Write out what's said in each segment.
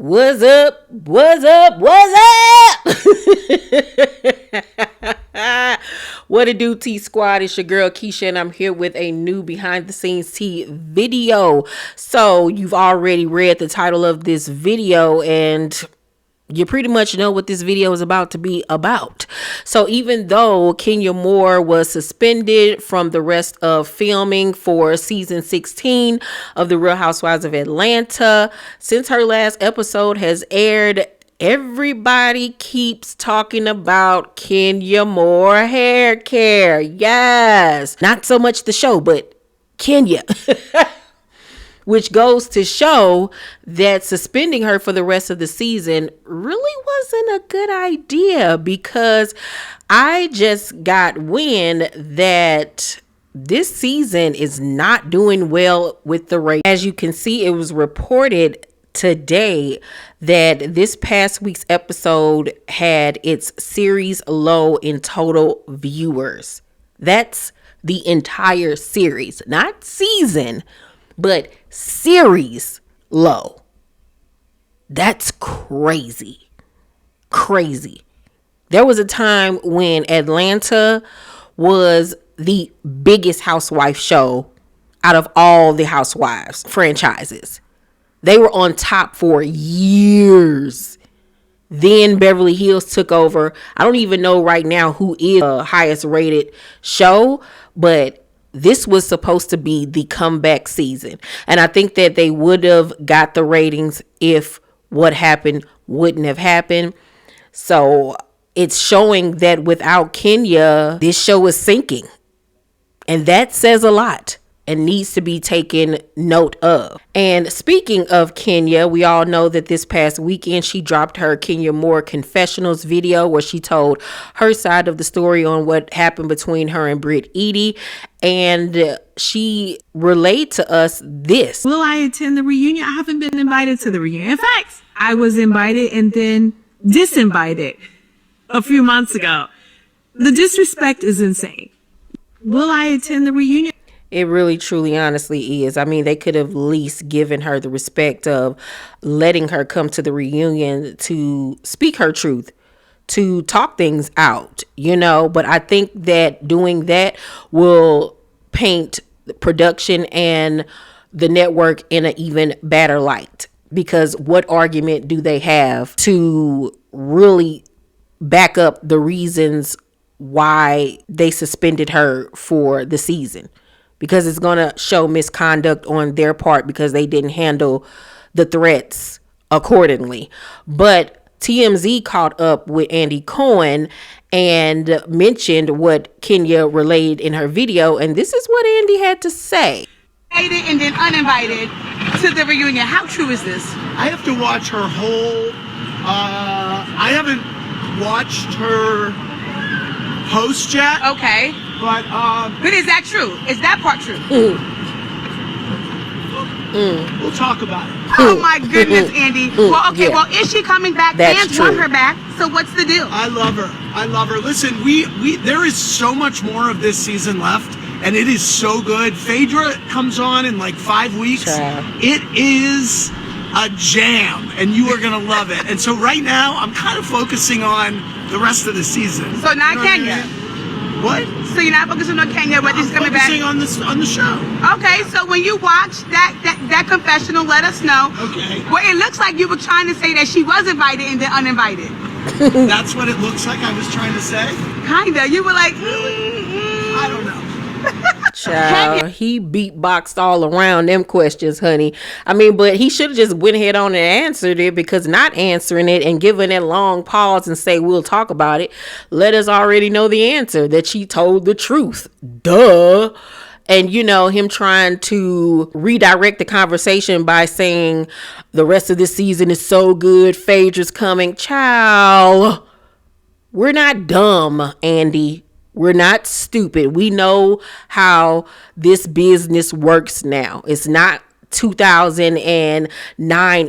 What's up? What's up? What's up? What it do, T Squad? It's your girl Keisha, and I'm here with a new behind the scenes T video. So you've already read the title of this video, and you pretty much know what this video is about to be about. So even though Kenya Moore was suspended from the rest of filming for season 16 of the Real Housewives of Atlanta, since her last episode has aired, everybody keeps talking about Kenya Moore hair care. Yes, not so much the show, but Kenya. Which goes to show that suspending her for the rest of the season really wasn't a good idea, because I just got wind that this season is not doing well with the rate. As you can see, it was reported today that this past week's episode had its series low in total viewers. That's the entire series, not season, but series low. That's crazy. Crazy. There was a time when Atlanta was the biggest housewife show out of all the Housewives franchises. They were on top for years. Then Beverly Hills took over. I don't even know right now who is the highest rated show, but this was supposed to be the comeback season. And I think that they would have got the ratings if what happened wouldn't have happened. So it's showing that without Kenya, this show is sinking. And that says a lot and needs to be taken note of. And speaking of Kenya, we all know that this past weekend she dropped her Kenya Moore confessionals video where she told her side of the story on what happened between her and Britt Edie. And she relayed to us this. Will I attend the reunion? I haven't been invited to the reunion. In fact, I was invited and then disinvited a few months ago. The disrespect is insane. Will I attend the reunion? It really, truly, honestly is. I mean, they could have at least given her the respect of letting her come to the reunion to speak her truth, to talk things out, you know. But I think that doing that will paint the production and the network in an even better light. Because what argument do they have to really back up the reasons why they suspended her for the season? Because it's going to show misconduct on their part because they didn't handle the threats accordingly. But TMZ caught up with Andy Cohen and mentioned what Kenya relayed in her video. And this is what Andy had to say. Invited and then uninvited to the reunion. How true is this? I have to watch her whole, I haven't watched her post yet. Okay. But is that true? Is that part true? We'll talk about it. Oh my goodness, Andy. Well, okay, yeah. Well, is she coming back? That's Fans true. want her back. So what's the deal? I love her. I love her. Listen, we there is so much more of this season left, and it is so good. Phaedra comes on in like 5 weeks. Child. It is a jam, and you are gonna love it. And so right now, I'm kind of focusing on the rest of the season. So not You know Kenya. what I mean? What? So you're not focusing on Kenya, but she's coming back? Focusing on the show. Okay, so when you watch that confessional, let us know. Okay. Well, it looks like you were trying to say that she was invited and then uninvited. That's what it looks like I was trying to say. Kinda. You were like, I don't know. Child, he beatboxed all around them questions, honey. I mean, but he should have just went ahead on and answered it, because not answering it and giving that long pause and say, we'll talk about it, let us already know the answer, that she told the truth. Duh. And, you know, him trying to redirect the conversation by saying the rest of this season is so good, Phaedra's coming. Child, we're not dumb, Andy. We're not stupid. We know how this business works now. It's not 2009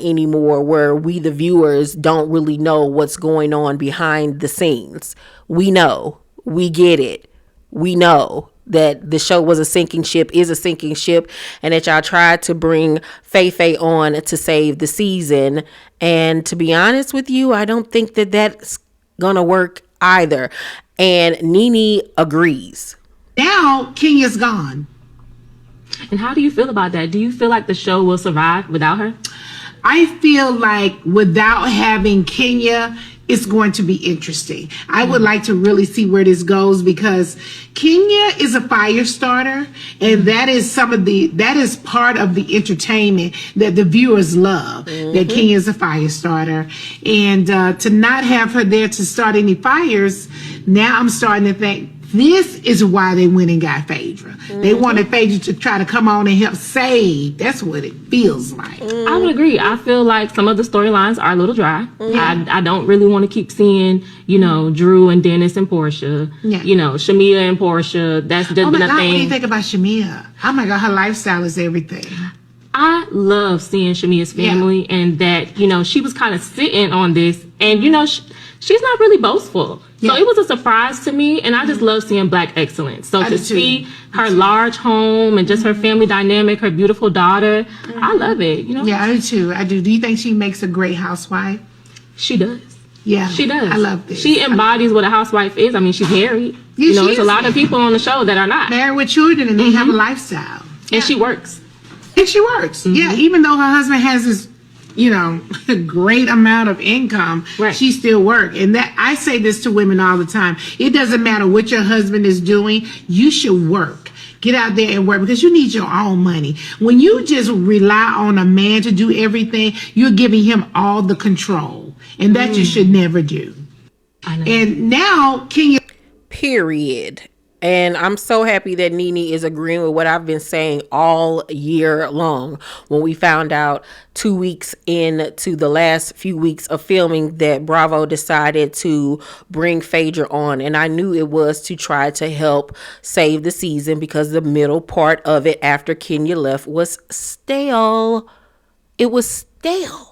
anymore, where we, the viewers, don't really know what's going on behind the scenes. We know. We get it. We know. that the show was a sinking ship, is a sinking ship, and that y'all tried to bring Faye on to save the season. And to be honest with you, I don't think that that's gonna work either. And Nene agrees. Now Kenya's gone. And how do you feel about that? Do you feel like the show will survive without her? I feel like without having Kenya, it's going to be interesting. I would like to really see where this goes because Kenya is a fire starter, and that is part of the entertainment that the viewers love. That Kenya is a fire starter, and to not have her there to start any fires, now I'm starting to think this is why they went and got Phaedra. They wanted Phaedra to try to come on and help save. That's what it feels like. I would agree. I feel like some of the storylines are a little dry. I don't really want to keep seeing, Drew and Dennis and Portia. Yeah. Shamia and Portia. That's just Oh my been a God, what do you thing. think about Shamia? Oh my God, her lifestyle is everything. I love seeing Shamia's family and that, she was kind of sitting on this and, she's not really boastful. So it was a surprise to me, and I just love seeing Black excellence. So to see her large home and just her family dynamic, her beautiful daughter, I love it, Yeah, I do too. I do. Do you think she makes a great housewife? She does. Yeah. She does. I love this. She embodies what a housewife is. I mean, she's married. Yeah, she there's a is. lot of people on the show that are not. Married with children and they have a lifestyle. And she works. And she works. Yeah, even though her husband has this, a great amount of income, Right. she still works. And that I say this to women all the time. It doesn't matter what your husband is doing, you should work. Get out there and work because you need your own money. When you just rely on a man to do everything, you're giving him all the control. And that you should never do. I know. And now Kenya. Period. And I'm so happy that Nene is agreeing with what I've been saying all year long. When we found out 2 weeks into the last few weeks of filming that Bravo decided to bring Phaedra on. And I knew it was to try to help save the season because the middle part of it after Kenya left was stale. It was stale.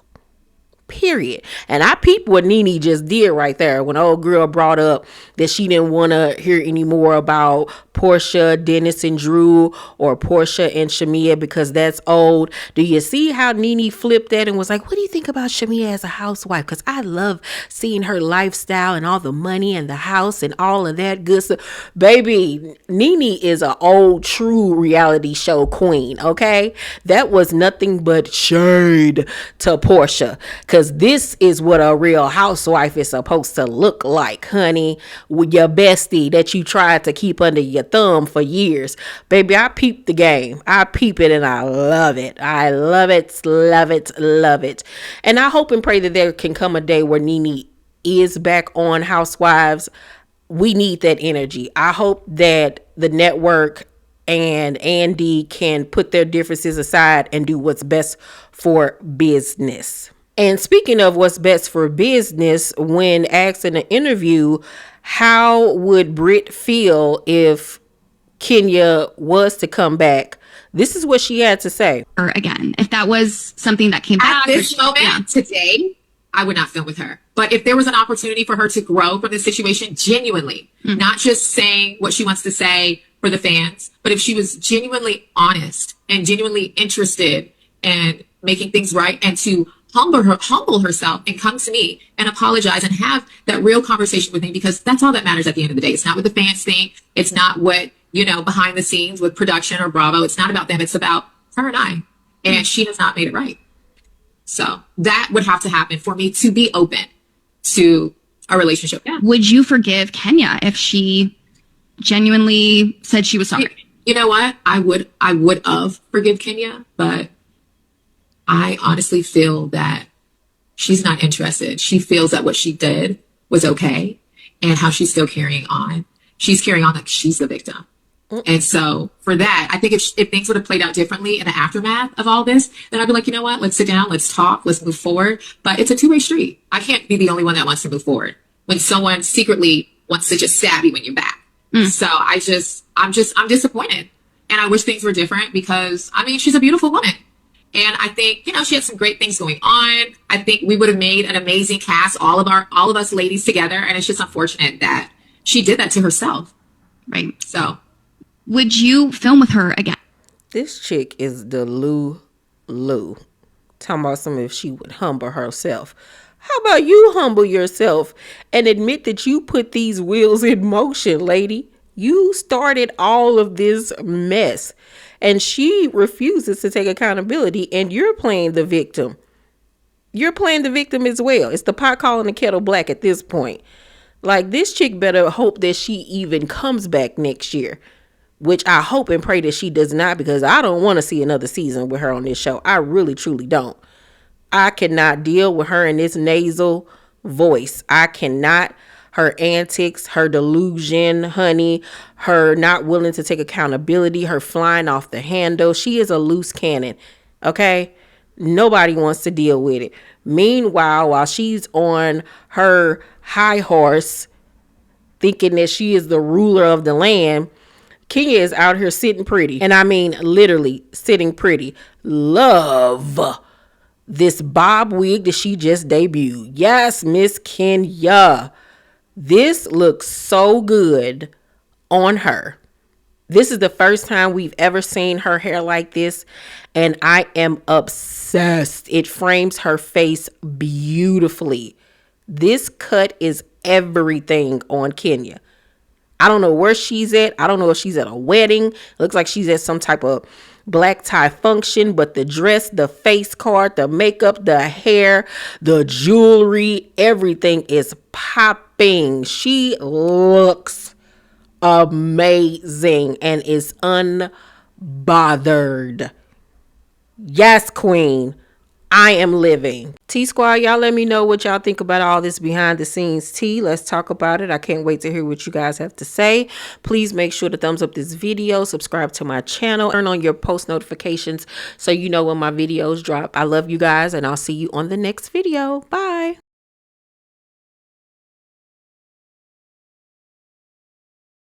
Period. And I peeped what Nene just did right there when old girl brought up that she didn't want to hear any more about Portia, Dennis, and Drew, or Portia and Shamia because that's old. Do you see how Nene flipped that and was like, what do you think about Shamia as a housewife? Because I love seeing her lifestyle and all the money and the house and all of that good stuff. Baby, Nene is an old true reality show queen, okay? That was nothing but shade to Portia. Because this is what a real housewife is supposed to look like, honey. With your bestie that you tried to keep under your thumb for years. Baby, I peep the game. I peep it and I love it. I love it, love it, love it. And I hope and pray that there can come a day where Nene is back on Housewives. We need that energy. I hope that the network and Andy can put their differences aside and do what's best for business. And speaking of what's best for business, when asked in an interview, how would Britt feel if Kenya was to come back? This is what she had to say. Or again, if that was something that came back. At this moment, today, I would not film with her. But if there was an opportunity for her to grow from this situation genuinely, not just saying what she wants to say for the fans, but if she was genuinely honest and genuinely interested in making things right and to humble herself and come to me and apologize and have that real conversation with me, because that's all that matters at the end of the day. It's not what the fans think. It's not what, behind the scenes with production or Bravo. It's not about them. It's about her and I. And she has not made it right. So that would have to happen for me to be open to a relationship. Yeah. Would you forgive Kenya if she genuinely said she was sorry? You know what? I would have forgive Kenya, but I honestly feel that she's not interested. She feels that what she did was okay and how she's still carrying on. She's carrying on like she's the victim. And so for that, I think if things would have played out differently in the aftermath of all this, then I'd be like, you know what? Let's sit down. Let's talk. Let's move forward. But it's a two-way street. I can't be the only one that wants to move forward when someone secretly wants to just stab you when you're back. So I'm disappointed. And I wish things were different because, she's a beautiful woman. And I think, she had some great things going on. I think we would have made an amazing cast, all of us ladies together. And it's just unfortunate that she did that to herself. Right. So Would you film with her again? This chick is the Lulu. Talking about some if she would humble herself. How about you humble yourself and admit that you put these wheels in motion, lady? You started all of this mess. And she refuses to take accountability, and you're playing the victim. You're playing the victim as well. It's the pot calling the kettle black at this point. Like, this chick better hope that she even comes back next year, which I hope and pray that she does not, because I don't want to see another season with her on this show. I really, truly don't. I cannot deal with her in this nasal voice. I cannot. Her antics, her delusion, honey, her not willing to take accountability, her flying off the handle. She is a loose cannon, okay? Nobody wants to deal with it. Meanwhile, while she's on her high horse, thinking that she is the ruler of the land, Kenya is out here sitting pretty. And I mean literally sitting pretty. Love this bob wig that she just debuted. Yes, Miss Kenya. This looks so good on her. This is the first time we've ever seen her hair like this, and I am obsessed. It frames her face beautifully. This cut is everything on Kenya. I don't know where she's at. I don't know if she's at a wedding. Looks like she's at some type of black tie function, but the dress, the face card, the makeup, the hair, the jewelry, everything is popping. She looks amazing and is unbothered. Yes, queen. I am living. T-Squad, y'all let me know what y'all think about all this behind the scenes tea. Let's talk about it. I can't wait to hear what you guys have to say. Please make sure to thumbs up this video, subscribe to my channel, turn on your post notifications so you know when my videos drop. I love you guys, and I'll see you on the next video. Bye.